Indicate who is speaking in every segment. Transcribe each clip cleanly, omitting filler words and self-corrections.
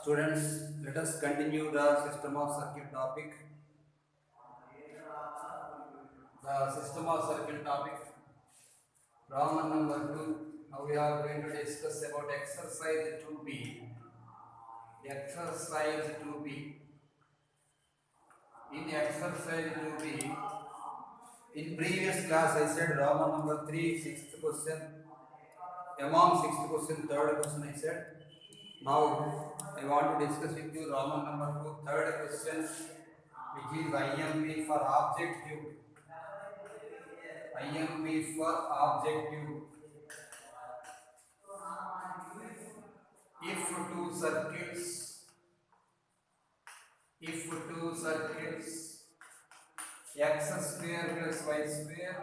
Speaker 1: Students, let us continue the system of circuit topic. The system of circuit topic, Roman number 2. Now we are going to discuss about exercise 2b. Exercise 2b. In exercise 2b, in previous class I said Roman number 3, sixth question. Among sixth question, third question I said. Now I want to discuss with you Roman number 2, third question, which is IMP for objective. IMP for objective. If two circuits x square plus y square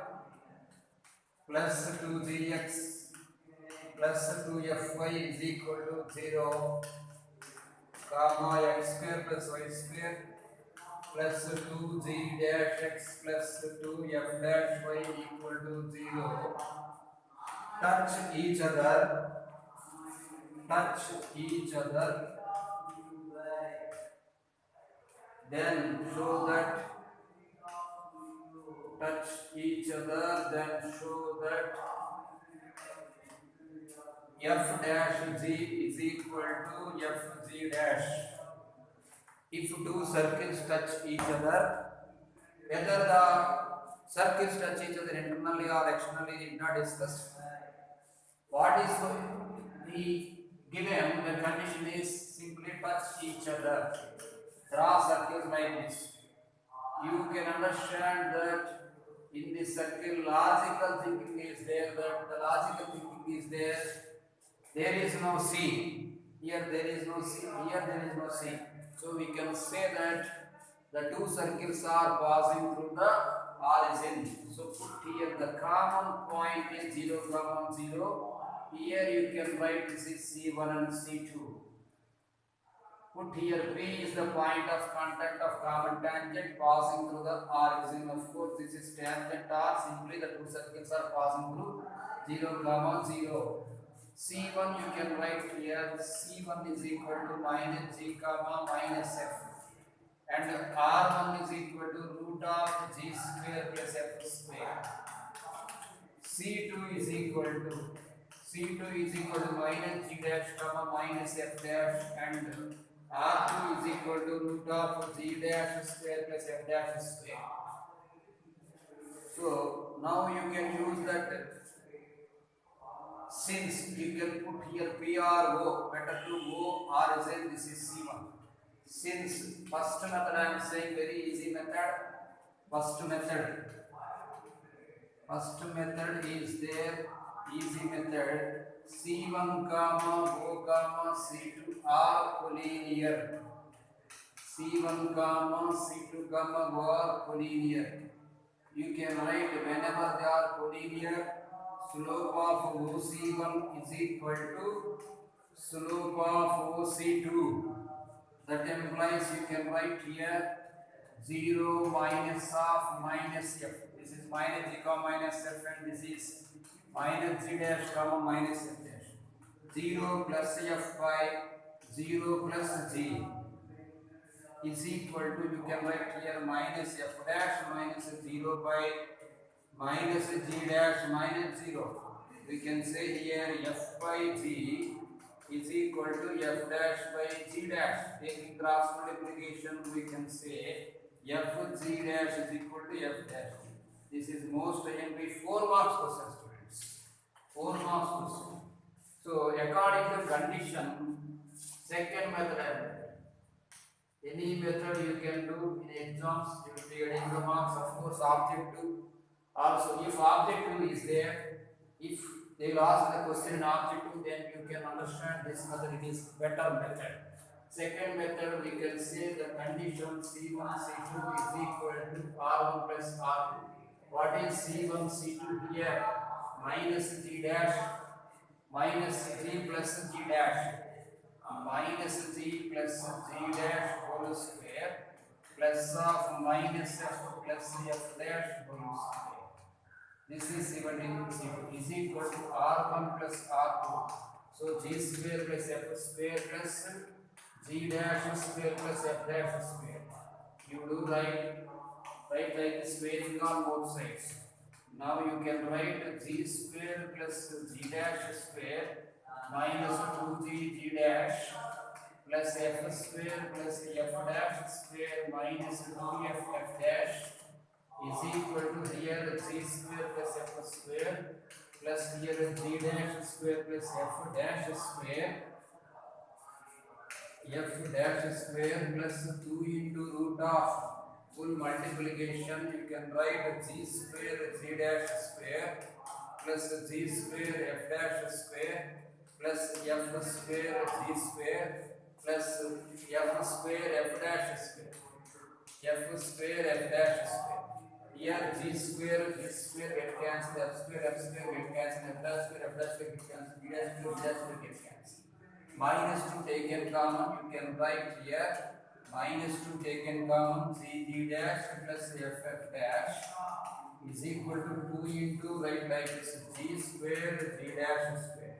Speaker 1: plus 2gx plus 2fy is equal to 0, comma x square plus y square plus 2g dash x plus 2f dash y equal to 0 touch each other, then show that f dash g is equal to fg dash. If two circles touch each other, whether the circles touch each other internally or externally is not discussed. What is the given? The condition is simply touch each other. Draw circles like this. You can understand that in this circle logical thinking is there, there is no C. Here there is no C. Here there is no C. So we can say that the two circles are passing through the origin. So put here the common point is 0, 0. Here you can write this is C1 and C2. Put here P is the point of contact of common tangent passing through the origin. Of course, this is tangent R. Simply the two circles are passing through 0, 0. C1 you can write here. C1 is equal to minus G, minus F. And R1 is equal to root of G square plus F square. C2 is equal to minus G dash, minus F dash, and R2 is equal to root of G dash square plus F dash square. So now you can use that. Since you can put here P or O, better to O origin, this is C1. Since first method I am saying very easy method. First method is there, easy method. C1 comma O comma C2 are collinear. C1 comma C2 comma O are collinear. You can write whenever they are collinear, slope of OC1 is equal to slope of OC2. That implies you can write here 0 minus of minus f. This is minus g comma minus f, and this is minus g dash comma minus f dash. 0 plus f by 0 plus g is equal to, you can write here minus f dash minus 0 by minus g dash minus 0. We can say here f by g is equal to f dash by g dash. Taking cross multiplication, we can say f g dash is equal to f dash. This is most IMP 4 marks question, students. 4 marks question. So according to condition, second method, any method you can do in exams, you will be getting the marks. Of course, object 2. Also, if object 2 is there, if they will ask the question in object 2, then you can understand this method. It is better method. Second method, we can say the condition C1, C2 is equal to R1 plus R2. What is C1, C2 here? Minus G dash, minus G plus G dash, minus G plus G dash whole square, plus of minus F plus F dash whole square. This is is equal to R1 plus R2. So G square plus F square plus G dash square plus F dash square. You do write like this squaring on both sides. Now you can write G square plus G dash square minus 2G dash plus F square plus F dash square minus 2F F dash is equal to here G square plus F square plus here G dash square plus F dash square F dash square plus 2 into root of full multiplication. You can write G square G dash square plus G square F dash square plus F square G square plus F square F dash square F square F dash square. Here G square get cancelled, F square get cancelled, F dash square get cancelled, D dash square get cancelled. Minus 2 taken common, you can write here minus 2 taken common, G dash plus F dash is equal to 2 into, write like this, G square G dash square.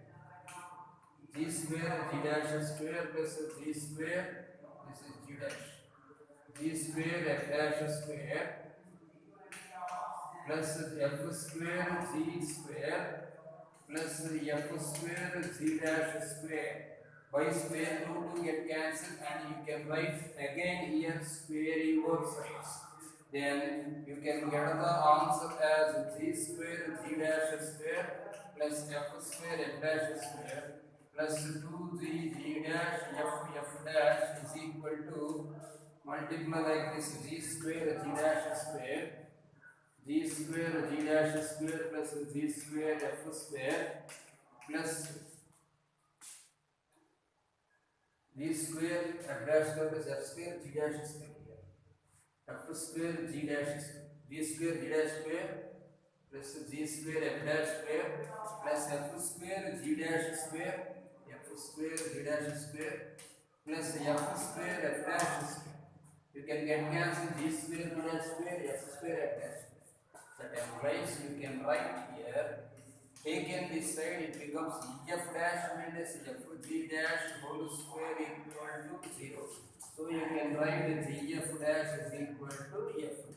Speaker 1: G square G dash square plus G square, this is G dash. G square F dash square plus F square G square plus F square G dash square. By square root to get cancelled, and you can write again here squaring both sides. Then you can get the answer as G square G dash square plus F square F dash square plus 2G G dash F dash is equal to, multiply like this, G square G dash square G square G dash square plus G square F square plus G square F dash square plus F square G dash square here. F square G dash square. G square G dash square plus G square F dash square plus F square G dash square F square G dash square plus F square F dash square. You can get cancelled G square G dash square F square F dash square. Certain place you can write here. Taken this side, it becomes F dash minus F G dash whole square equal to 0. So you can write Gf dash is equal to F G.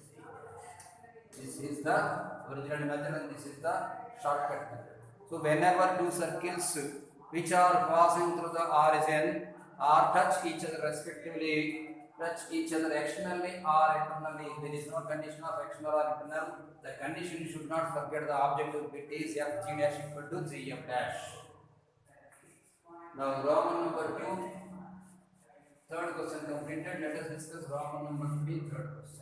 Speaker 1: This is the original method and this is the shortcut method. So whenever two circles which are passing through the origin or touch each other respectively, touch each other externally or internally, there is no condition of external or internal. The condition you should not forget, the objective bit is F G dash equal to Gf dash. Now Roman number 2, third question completed. Let us discuss Roman number 3, third question.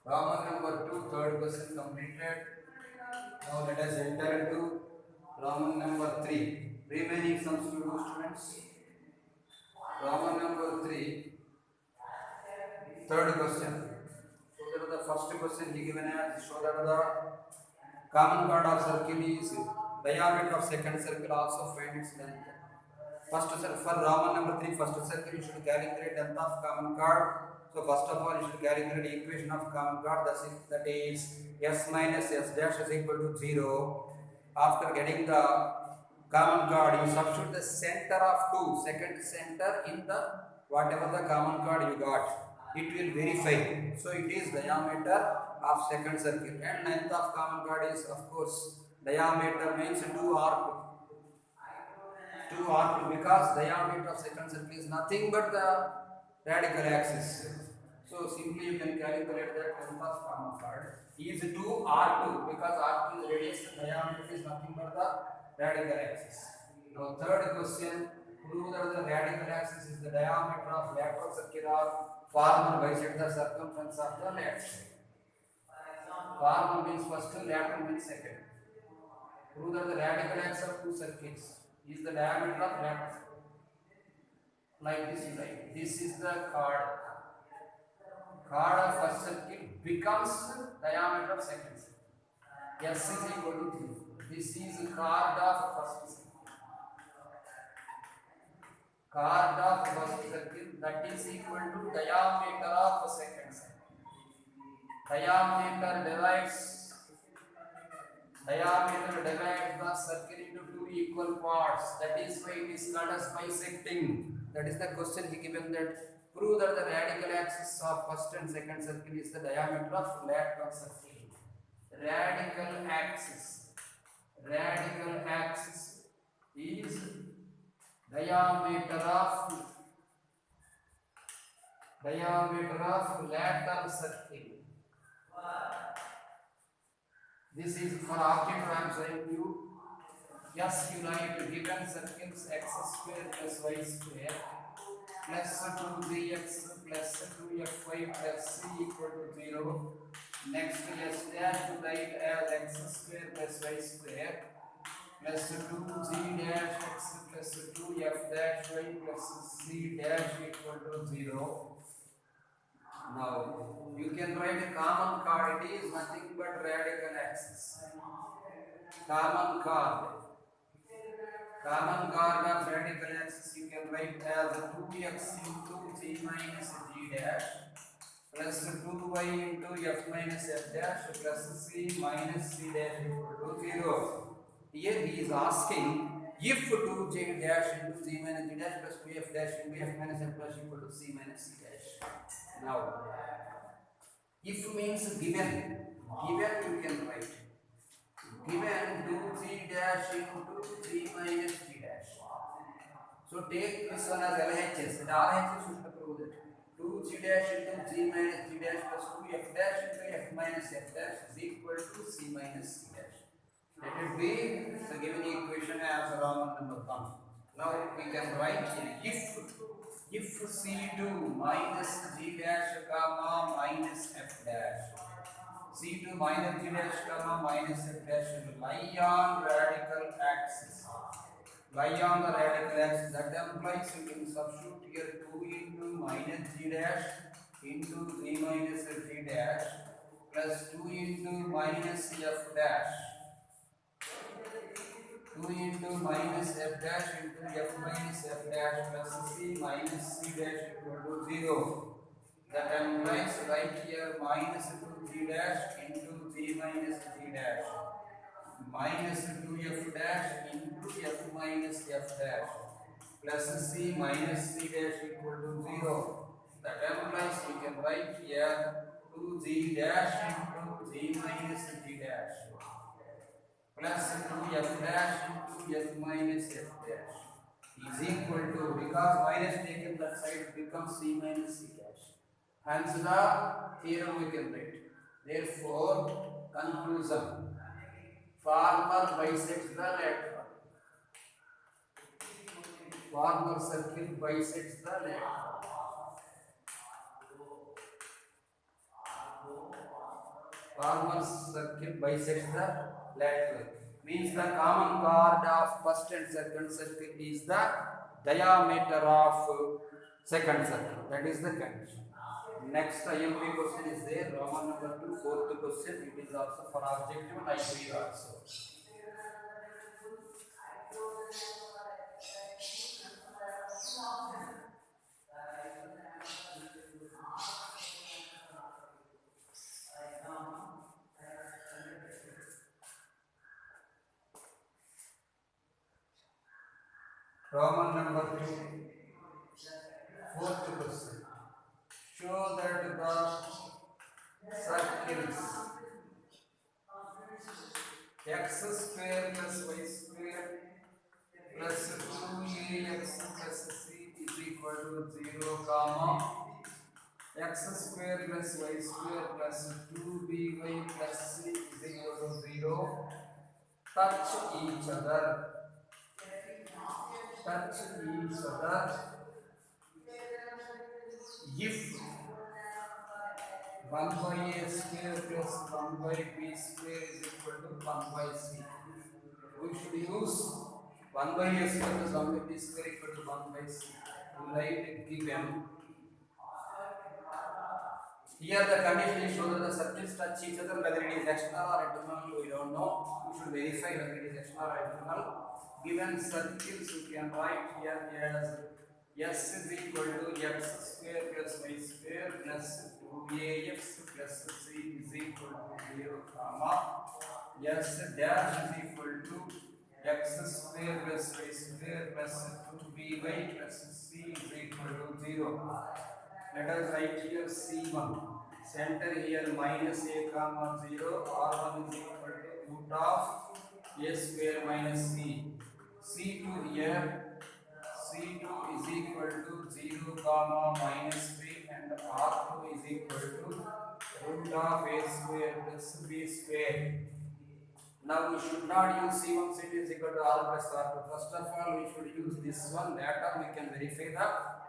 Speaker 1: Roman number 2, third question completed. Now let us enter into Roman number 3. Remaining sums to do, students. Roman number 3, third question. So that the first question he given as, show that the common chord of circle is diameter of second circle, also find its length. First circle for Roman number 3, first circle you should calculate length of common chord. So first of all you should calculate the equation of common chord, that is s minus s dash is equal to 0. After getting the common chord, you substitute the center of 2, second center in the whatever the common chord you got. It will verify. So it is diameter of second circle, and length of common chord is of course diameter means 2r2. 2r2 because diameter of second circle is nothing but the radical axis. So simply you can calculate that length of common chord is 2r2 because r2 is radius, diameter is nothing but the radical axis. Now third question, prove that the radical axis is the diameter of lateral circle or former bisect the circumference of the lateral. Former means first, lateral means second. Prove that the radical axis of two circles is the diameter of lateral. Like this is right. This is the chord. Chord of first circle becomes diameter of second circle. S is equal to 3. This is chord of first circle. Chord of first circle, that is equal to diameter of second circle. Diameter divides the circle into two equal parts. That is why it is called as bisecting. That is the question he given, that prove that the radical axis of first and second circle is the diameter of lateral circle. Radical axis is diameter of lateral circle. This is for object I am showing you. Yes, you write given circles x square plus y square plus 2x plus 2fy plus c equal to 0. Next, s dash you write as x square plus y square plus 2g dash x plus 2f dash y plus c dash equal to 0. Now, you can write a common chord. It is nothing but radical axis. Common chord of radical axis you can write as 2x into g minus g dash plus 2y into f minus f dash plus c minus c dash equal to 0. Here he is asking if 2j dash into g minus g dash plus 2f dash into f minus f dash equal to c minus c dash. Now, if means given you can write given 2g dash into g minus g dash. So take this one as LHS, and RHS should prove that 2g dash into g minus g dash plus 2f dash into f minus f dash is equal to c minus c dash. Let it be the given equation as Roman number 1. Now we can write if c2 minus g dash comma minus f dash, c2 minus g dash comma minus f dash will lie on radical axis. Lie on the radical axis. That implies you can substitute here 2 into minus g dash into g minus g dash plus 2 into minus f dash. 2 into minus f dash into f minus f dash plus c minus c dash equal to 0. That implies right here minus 2g dash into g minus g dash minus 2f dash into f minus f dash plus c minus c dash equal to 0. That implies we can write here 2g dash into g minus g dash plus 2f dash into f minus f dash is equal to, because minus taken that side becomes c minus c dash. Hence the theorem we can write. Therefore, conclusion: farmer bisects the lateral. Farmer circle bisects the lateral. Farmer circle bisects the lateral. Means the common chord of first and second circle is the diameter of second circle. That is the condition. Next IMP question is there, Roman number 2, fourth question. It is also for objective and IQ also. Roman number 2, fourth question. Show that the circles x square plus y square plus 2ax plus c is equal to 0, comma x square plus y square plus 2by plus c is equal to 0 touch each other. If 1 by a square plus 1 by b square is equal to 1 by c, we should use 1 by a square plus 1 by b square equal to 1 by c. Write given Here the condition is show that the circles touch each other, whether it is external or internal, we don't know. We should verify whether it is external or internal. Given circles, you can write here as s is equal to x square plus y square plus 2ax plus c is equal to 0, comma s dash is equal to x square plus y square plus 2by plus c is equal to 0. Let us write here C1. Center here minus a comma 0. R1 is equal to root of a square minus c. C2 here. C2 is equal to 0 comma minus 3 and R2 is equal to root of a square plus b square. Now we should not use C1 C2 is equal to R plus R2. First of all, we should use this one. Later we can verify the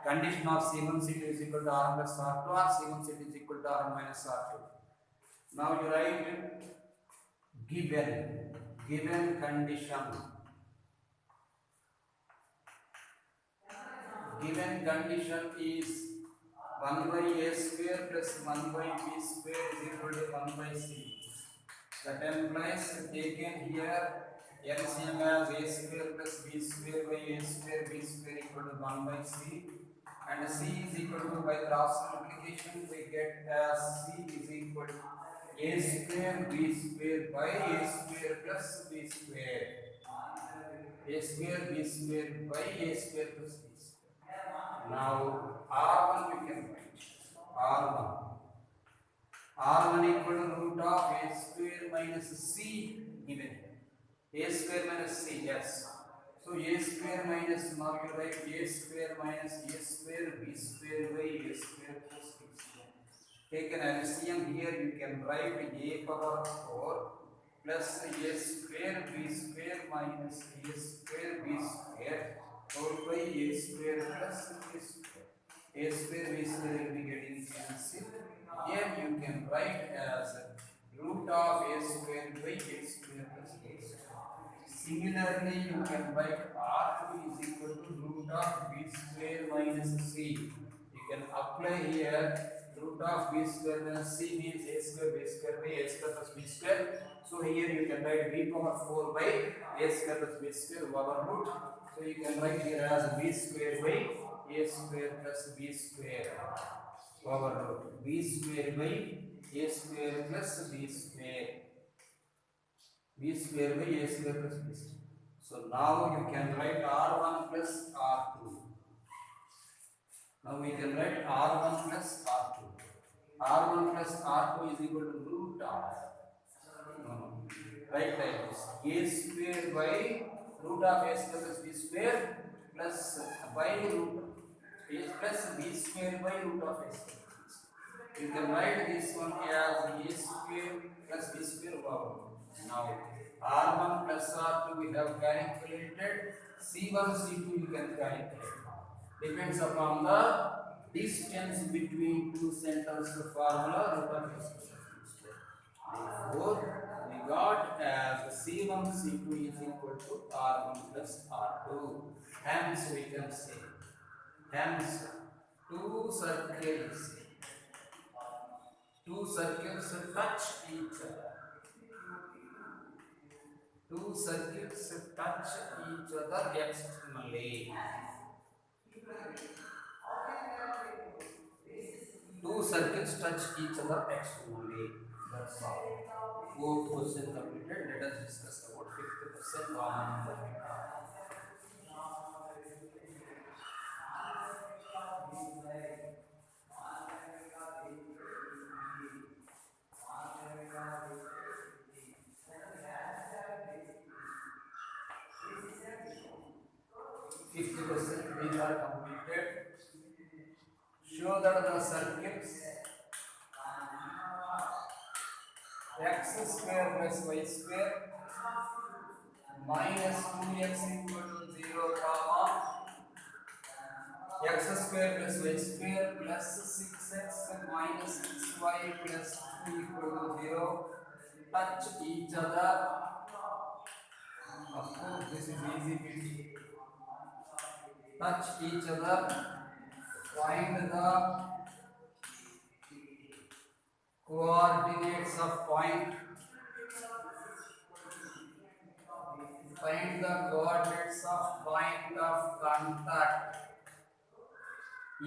Speaker 1: condition of C1 C2 is equal to R plus R2 or C1 C2 is equal to R minus R2. Now you write given condition. Given condition is 1 by a square plus 1 by b square is equal to 1 by c. That implies taken here LCM as a square plus b square by a square b square equal to 1 by c, and c is equal to, by cross multiplication we get as c is equal to a square b square by a square plus b square, a square b square by a square plus b square. Now R1 we can write R1 equal to root of a square minus c given here. A square minus c, yes. So a square minus, now you write a square minus a square b square by a square plus b square. Take an LCM here, you can write a power 4 plus a square b square minus a square b square whole by a square plus b square. A square b square will be getting cancelled. Here you can write as root of a square by a square plus b square. Similarly, you can write R2 is equal to root of b square minus c. You can apply here root of b square minus c means a square by a square plus b square. So here you can write b power 4 by a square plus b square over root. So you can write here as b square by a square plus b square over root. B square by a square plus b square. B square by a square plus b square. So now you can write R1 plus R2. Now we can write R1 plus R2. R1 plus R2 is equal to root of, write like this, a square by root of a square plus b square plus by root a plus b square by root of a square. You can write this one as a square plus b square over. Now R1 plus R2 we have calculated, C1 C2 you can calculate. Depends upon the distance between two centers of formula root of a square. Therefore we got as C1 C2 is equal to R1 plus R2. Hence we can say, hence two circles touch each other. Two circles touch each other externally. Two circles touch each other externally. That's all. Fourth question completed. Let us discuss about fifth question. Roman number. 50% these are completed. Show that the circuits x square plus y square minus 2x equal to 0, comma x square plus y square plus 6x minus 6y plus 2 equal to 0 touch each other. Of course, this is easy peasy. Touch each other. Find the coordinates of point. Find the coordinates of point of contact.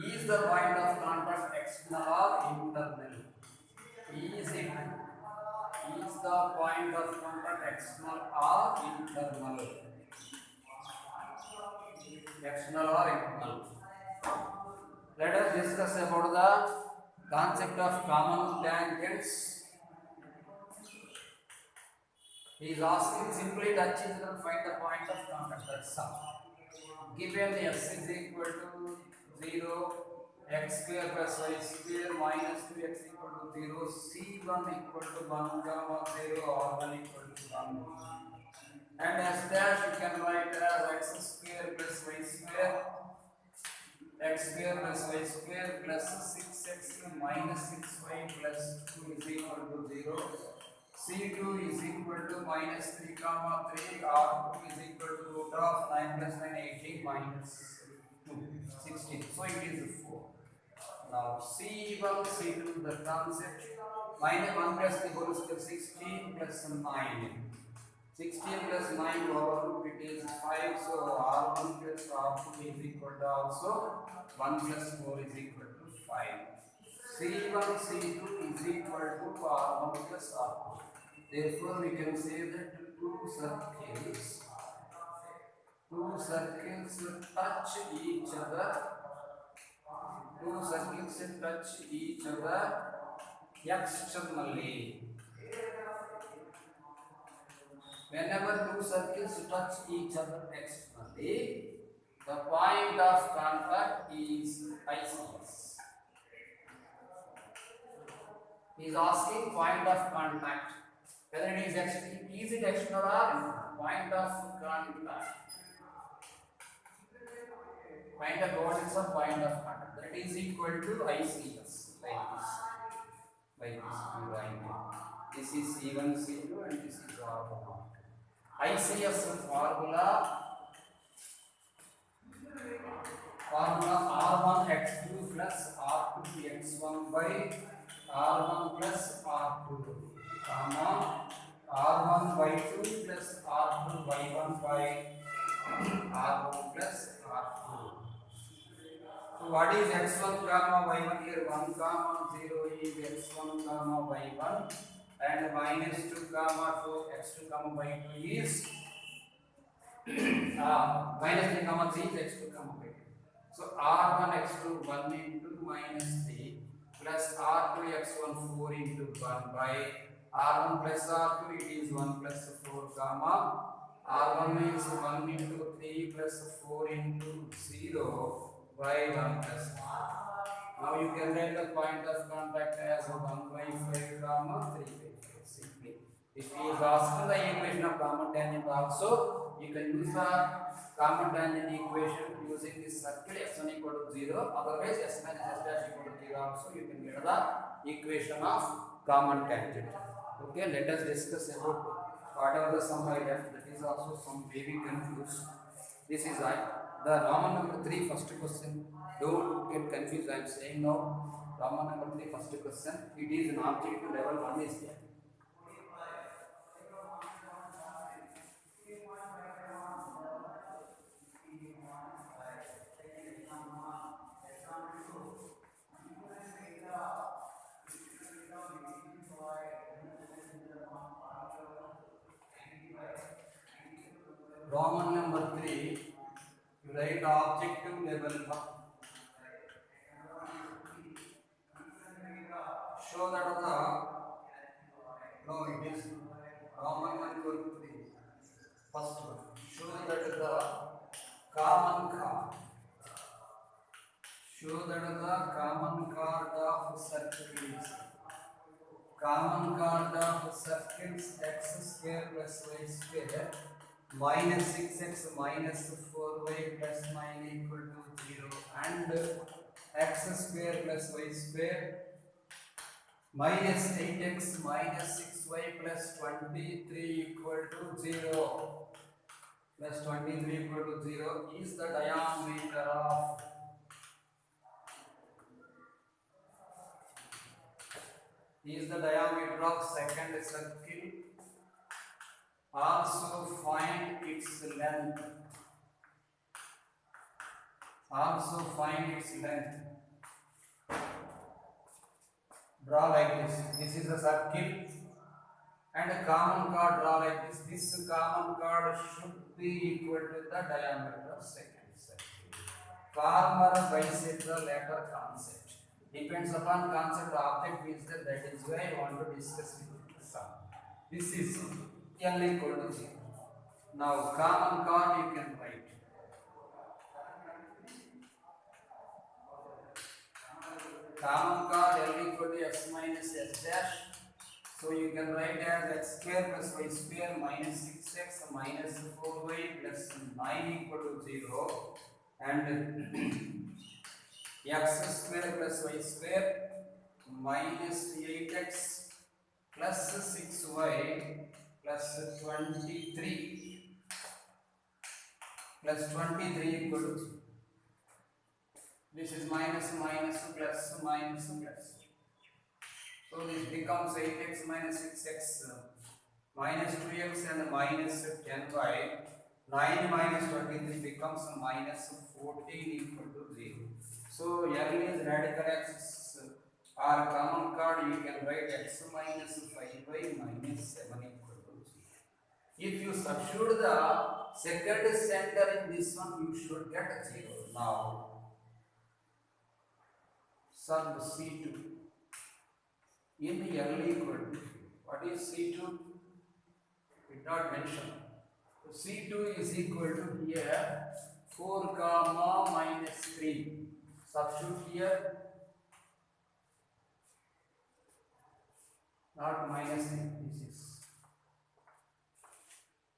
Speaker 1: Is the point of contact external or internal? Is the point of contact external or internal? External or internal? Let us discuss about the concept of common tangents. He is asking simply touch it and find the point of contact. That's all. Given s is equal to 0, x square plus y square minus 2x equal to 0, c1 equal to 1 comma 0, r1 equal to 1. And s dash you can write as x square plus y square, x square plus y square plus 6x minus 6y plus 2 is equal to 0. C2 is equal to minus 3 comma 3, R2 is equal to root of 9 plus 9, 18 minus 2, 16. So it is 4. Now C1, C2, the concept, minus 1 plus the whole square, 16 plus 9. 16 plus 9 over root, it is 5. So R1 plus R2 is equal to also 1 plus 4 is equal to 5. C1, C2 is equal to R1 plus R2. Therefore, we can say that two circles touch each other. Two circles touch each other externally. Whenever two circles touch each other externally, the point of contact is isomers. He is asking point of contact. Whether it is external or point of contact. Find the coordinates of point of contact. That is equal to ICS, like this. Like this, you write it. This is C1, C2, and this is R1. ICS formula R1 x2 plus R2 x1 by R1 plus R2, comma R1 y2 plus R2 y1 by R1 plus R2. So what is x1 comma y1 here? 1 comma 0 is x1 comma y1, and minus 2 comma 2 x2 comma y2 is minus 3 comma 3 is x2 comma y2. So R1 x2 1 into minus 3 plus R2 x1 4 into 1 by R1 plus R2, it is 1 plus 4 comma R1 is 1 into 3 plus 4 into 0 by 1 plus 4. Now you can write the point of contact as 1 by 5 comma 3 by 5 simply. If he is asking the equation of common tangent also, you can use the common tangent equation using this circle x1 equal to 0, otherwise s minus s dash equal to 0 also you can get the equation of common tangent. Okay, let us discuss about whatever the sum I left, that is also some very confused. This is the Roman number 3 first question. Don't get confused, I am saying now. Roman number 3 first question. It is an object level 1 is there. Roman number 3, you write objective level 1. Show that it is Roman number 3. First one. Show that the common chord. Show that the common chord of circles. Common chord of circles x square plus y square minus 6x minus 4y plus 9 equal to 0, and x square plus y square minus 8x minus 6y plus 23 equal to 0 plus 23 equal to 0 is the diameter of is the diameter of second circle. Also find its length. Also find its length. Draw like this. This is a circle and a common chord. Draw like this. This common chord should be equal to the diameter of second circle. Former bisect the latter concept. Depends upon concept object is there. That is why I want to discuss with the sum. This is L equal to 0. Now common chord you can write. Common chord L equal to x minus s dash. So you can write as x square plus y square minus 6x minus 4y plus 9 equal to 0 and x square plus y square minus 8x plus 6y plus 23 plus 23 equal to 0. This is minus minus plus minus plus. So this becomes 8x minus 6x minus 2x and minus 10y. 9 minus 23 becomes minus 14 equal to 0. So L is radical axis or common chord. You can write x minus 5y minus 7 equal to 0. If you substitute the second center in this one, you should get 0. Now sub C2 in L equal to, what is C2? Did not mention. So C2 is equal to here 4 comma minus 3. Substitute here, not minus 3,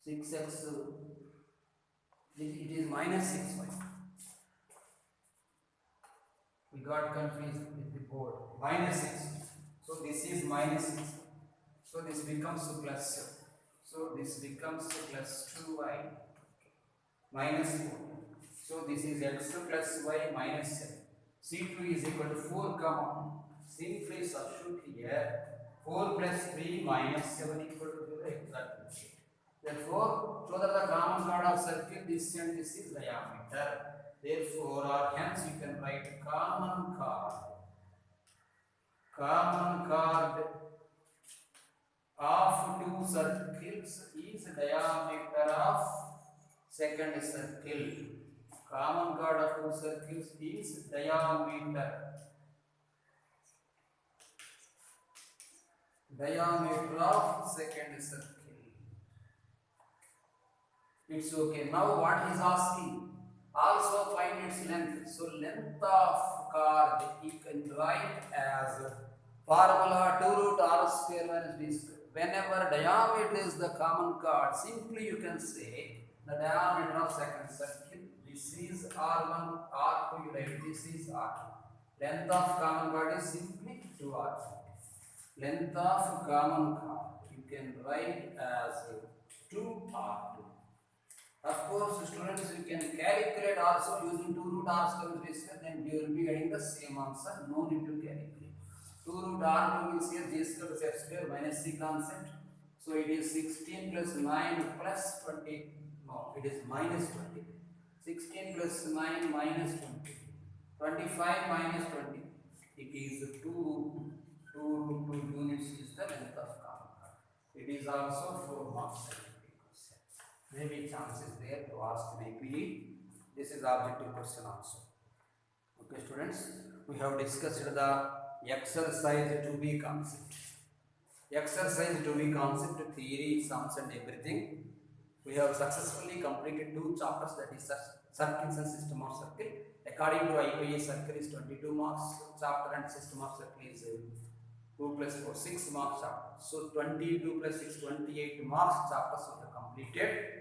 Speaker 1: this is 6x, it is minus 6y. We got confused with the board. Minus 6. So this is minus 6. So this becomes plus. So this becomes plus 2y minus 4. So this is x plus y minus 7. C2 is equal to 4 comma. Simply substitute here 4 plus 3 minus 7 equal to 0 exactly. Therefore, so that the common chord of circle, this and this is diameter. Therefore, or hence you can write common chord. Common chord of two circles is diameter of second circle. Common chord of two circles is diameter. Diameter of second circle. It's okay. Now what he is asking? Also find its length. So length of chord you can write as formula 2 root r square minus b square. Whenever diameter is the common chord, simply you can say the diameter of second circle. This is r1, r2, you write this is r2. Length of common chord is simply 2r. Length of common chord you can write as 2r2. Of course, students, you can calculate also using 2 root r square minus b square, then you will be getting the same answer. No need to calculate. 2 root r2 means here g square plus f square minus c concept. So it is 16 plus 9 plus 20. No, it is minus 20. 16 plus 9 minus 20. 25 minus 20. It is 2 units is the length of common chord. It is also 4 marks. Maybe chance is there to ask maybe. This is objective question also. Okay, students, we have discussed the exercise to be concept. Exercise to be concept, theory, sums and everything. We have successfully completed 2 chapters, that is circles and system of circle. According to IPA, circle is 22 marks chapter and system of circle is 2 plus 4, 6 marks chapter. So 22 plus 6, 28 marks chapters we have completed.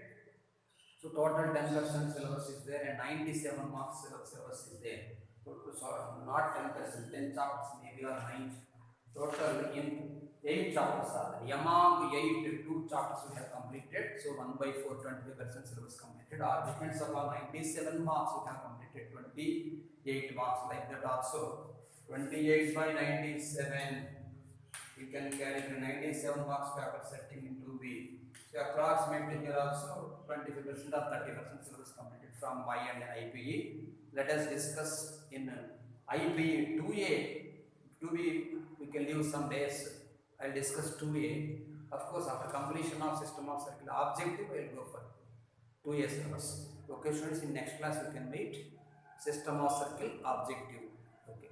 Speaker 1: So total 10% syllabus is there and 97 marks syllabus is there. So not 10%, 10 chapters maybe or 9. Total in 8 chapters are there. Among 8, 2 chapters we have completed. So 1 by 4, 25% syllabus completed. Or depends upon 97 marks we have completed 28 marks like that also. 28 by 97. You can carry the 97 marks paper setting into B. So approximately here also 25% or 30% syllabus completed from Y and IPE. Let us discuss in IPE 2A. 2B we can leave some days. I'll discuss 2A. Of course, after completion of system of circle objective, I will go for 2A syllabus. Okay, students, in next class we can meet system of circle objective. Okay.